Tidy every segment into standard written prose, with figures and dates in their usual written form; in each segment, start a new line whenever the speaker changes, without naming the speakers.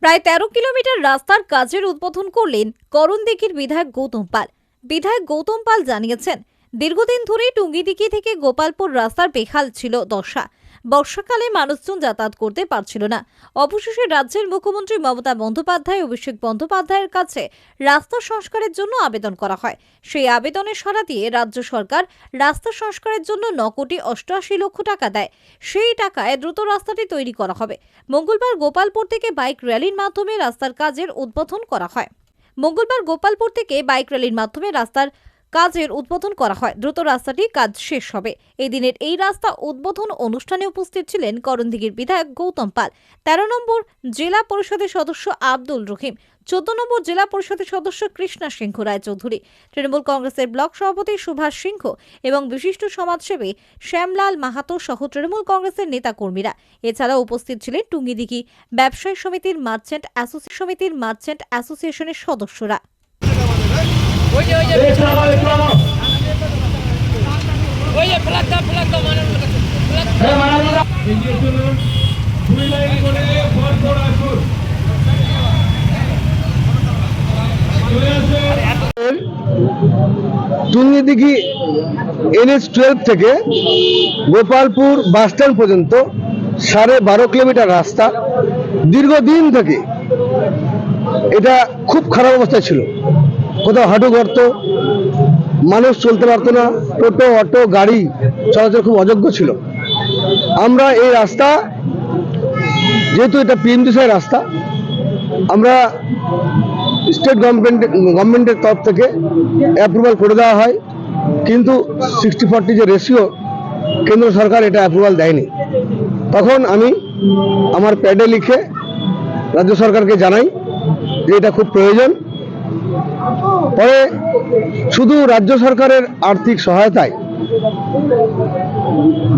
প্রায় ১৩ কিলোমিটার রাস্তার কাজের উদ্বোধন করলেন করণদিঘির বিধায়ক গৌতম পাল। বিধায়ক গৌতম পাল জানিয়েছেন, দীর্ঘদিন ধরেই টুঙ্গিদিঘি থেকে গোপালপুর রাস্তার বেহাল ছিল দশা। বর্ষাকালে মানুষজন যাতায়াত করতে পারছিল না। অবশেষে রাজ্যের মুখ্যমন্ত্রী মমতা বন্দ্যোপাধ্যায় অভিষেক বন্দ্যোপাধ্যায়ের কাছে রাস্তা সংস্কারের জন্য আবেদন করা হয়। সেই আবেদনে সাড়া দিয়ে রাজ্য সরকার রাস্তা সংস্কারের জন্য ৯,৮৮,০০,০০০ টাকা দেয়। সেই টাকায় দ্রুত রাস্তাটি তৈরি করা হবে। মঙ্গলবার গোপালপুর থেকে বাইক র্যালির মাধ্যমে রাস্তার কাজের উদ্বোধন করা হয়। দ্রুত রাস্তাটির কাজ শেষ হবে। এই দিনের এই রাস্তা উদ্বোধন অনুষ্ঠানে উপস্থিত ছিলেন করণদিঘির বিধায়ক গৌতম পাল, ১৩ নম্বর জেলা পরিষদের সদস্য আব্দুল রহিম, ১৪ নম্বর জেলা পরিষদের সদস্য কৃষ্ণা সিংহ রায়চৌধুরী, তৃণমূল কংগ্রেসের ব্লক সভাপতি সুভাষ সিংহ এবং বিশিষ্ট সমাজসেবী শ্যামলাল মাহাতো সহ তৃণমূল কংগ্রেসের নেতাকর্মীরা। এছাড়াও উপস্থিত ছিলেন টুঙ্গিদিঘি ব্যবসায়ী সমিতির মার্চেন্ট অ্যাসোসিয়েশনের সদস্যরা।
টুঙ্গিদিঘি NH-12 থেকে গোপালপুর বাসস্ট্যান্ড পর্যন্ত 12.5 কিলোমিটার রাস্তা দীর্ঘদিন থেকে এটা খুব খারাপ অবস্থায় ছিল। কোথাও হাঁটু গর্ত, মানুষ চলতে পারতো না, টোটো অটো গাড়ি চলাচল খুব অযোগ্য ছিল। আমরা এই রাস্তা, যেহেতু এটা PMDCI রাস্তা, আমরা স্টেট গভর্নমেন্টের তরফ থেকে অ্যাপ্রুভাল করে দেওয়া হয়, কিন্তু 60-40 যে রেশিও, কেন্দ্র সরকার এটা অ্যাপ্রুভাল দেয়নি। তখন আমি আমার প্যাডে লিখে রাজ্য সরকারকে জানাই যে এটা খুব প্রয়োজন। পরে শুধু রাজ্য সরকারের আর্থিক সহায়তায়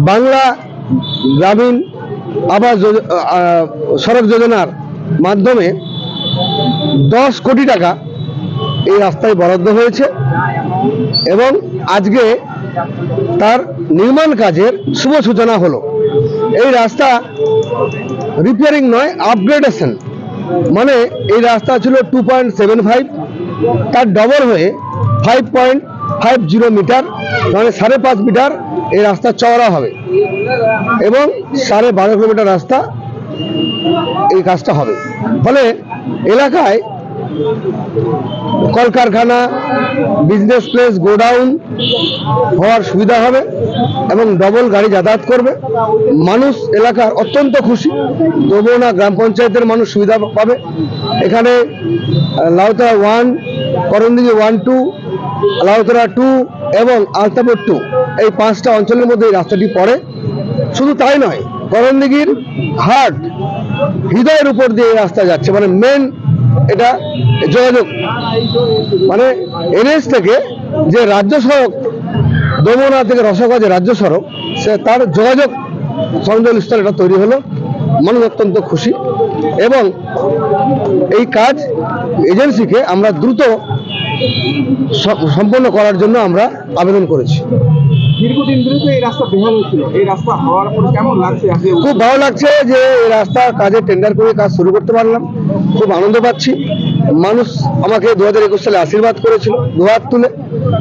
বাংলা গ্রামীণ আবাস সড়ক যোজনার মাধ্যমে 10 কোটি টাকা এই রাস্তায় বরাদ্দ হয়েছে এবং আজকে তার নির্মাণ কাজের শুভ সূচনা হলো। এই রাস্তা রিপেয়ারিং নয়, আপগ্রেডেশন, মানে এই রাস্তা ছিল 2.75, তার ডবল হয়ে 5.50 মিটার, মানে 5.5 মিটার এই রাস্তা চওড়া হবে এবং 12.5 কিলোমিটার রাস্তা এই কাজটা হবে। ফলে এলাকায় কলকারখানা, বিজনেস প্লেস, গোডাউন হওয়ার সুবিধা হবে এবং ডবল গাড়ি যাতায়াত করবে। মানুষ এলাকার অত্যন্ত খুশি। দোবনা গ্রাম পঞ্চায়েতের মানুষ সুবিধা পাবে। এখানে লাউতরা 1, করণদিঘি 1-2, লাউতরা 2 এবং আলতাপুর 2, এই 5টা অঞ্চলের মধ্যে এই রাস্তাটি পড়ে। শুধু তাই নয়, করণদিঘির হাট হৃদয়ের উপর দিয়ে এই রাস্তা যাচ্ছে, মানে মেন এটা যোগাযোগ, মানে NH থেকে যে রাজ্য সড়ক, দমনা থেকে রসগঞ্জ রাজ্য সড়ক, সে তার যোগাযোগ সংযোগস্থল এটা তৈরি হলো। মানুষ অত্যন্ত খুশি এবং এই কাজ এজেন্সিকে আমরা দ্রুত সম্পন্ন করার জন্য আমরা আবেদন করেছি।
দীর্ঘদিন ধরে তো এই রাস্তা বেহাল ছিল, এই রাস্তা হওয়ার পর কেমন লাগছে?
খুব ভালো লাগছে যে এই রাস্তার কাজে টেন্ডার করে কাজ শুরু করতে পারলাম, খুব আনন্দ পাচ্ছি। মানুষ আমাকে 2021 সালে আশীর্বাদ করেছিল 2 হাত তুলে,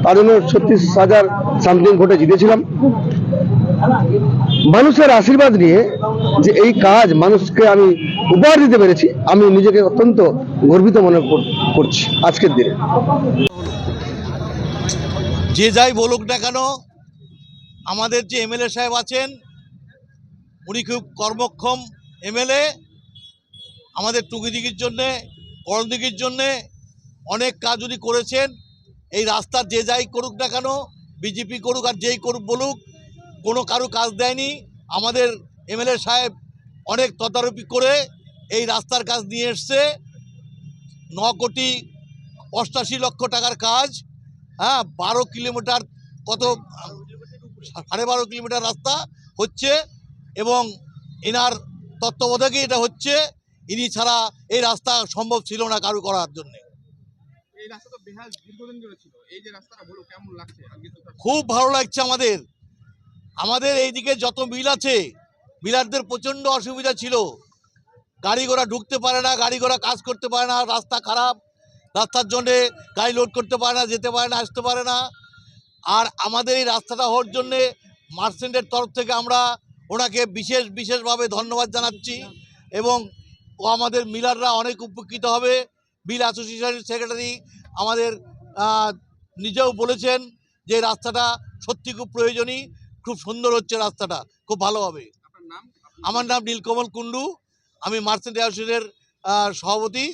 তার জন্য 36,000 সামথিং ভোটে জিতেছিলাম। মানুষের আশীর্বাদ নিয়ে যে এই কাজ মানুষকে আমি উপহার দিতে পেরেছি, আমি নিজেকে অত্যন্ত গর্বিত মনে করছি আজকের দিনে।
যে যাই বলুক না কেন, আমাদের যে MLA সাহেব আছেন উনি খুব কর্মক্ষম MLA। আমাদের টুঙ্গিদিঘির জন্যে, করণদিঘির জন্যে অনেক কাজ উনি করেছেন। এই রাস্তার যে যাই করুক না কেন, বিজেপি করুক আর যেই করুক বলুক, কোনো কারো কাজ দেয়নি। আমাদের MLA সাহেব অনেক তদারকি করে এই রাস্তার কাজ নিয়ে এসছে। 9,88,00,000 টাকার কাজ। হ্যাঁ, 12 কিলোমিটার, কত 12.5 কিলোমিটার রাস্তা হচ্ছে এবং এনার তত্ত্বাবধানেই এটা হচ্ছে। ইনি ছাড়া এই রাস্তা সম্ভব ছিল না কারো করার জন্য।
এই রাস্তা তো বেহাল দীর্ঘদিন ধরে ছিল, এই যে রাস্তাটা হলো কেমন লাগছে?
খুব ভালো লাগছে আমাদের এইদিকে যত মিল আছে, মিলারদের প্রচণ্ড অসুবিধা ছিল। গাড়ি ঘোড়া ঢুকতে পারে না, গাড়ি ঘোড়া কাজ করতে পারে না, রাস্তা খারাপ, রাস্তার জন্যে গাড়ি লোড করতে পারে না, যেতে পারে না, আসতে পারে না। আর আমাদের এই রাস্তাটা হওয়ার জন্যে মার্চেন্টের তরফ থেকে আমরা ওনাকে বিশেষভাবে ধন্যবাদ জানাচ্ছি এবং ও আমাদের মিলাররা অনেক উপকৃত হবে। বিল অ্যাসোসিয়েশনের সেক্রেটারি আমাদের নিজেও বলেছেন যে রাস্তাটা সত্যি খুব প্রয়োজনীয়, খুব সুন্দর হচ্ছে রাস্তাটা, খুব ভালো হবে।
আপনার নাম?
আমার নাম নীলকমল কুণ্ডু, আমি মার্চেন্ট অ্যাসোসিয়েশনের সভাপতি।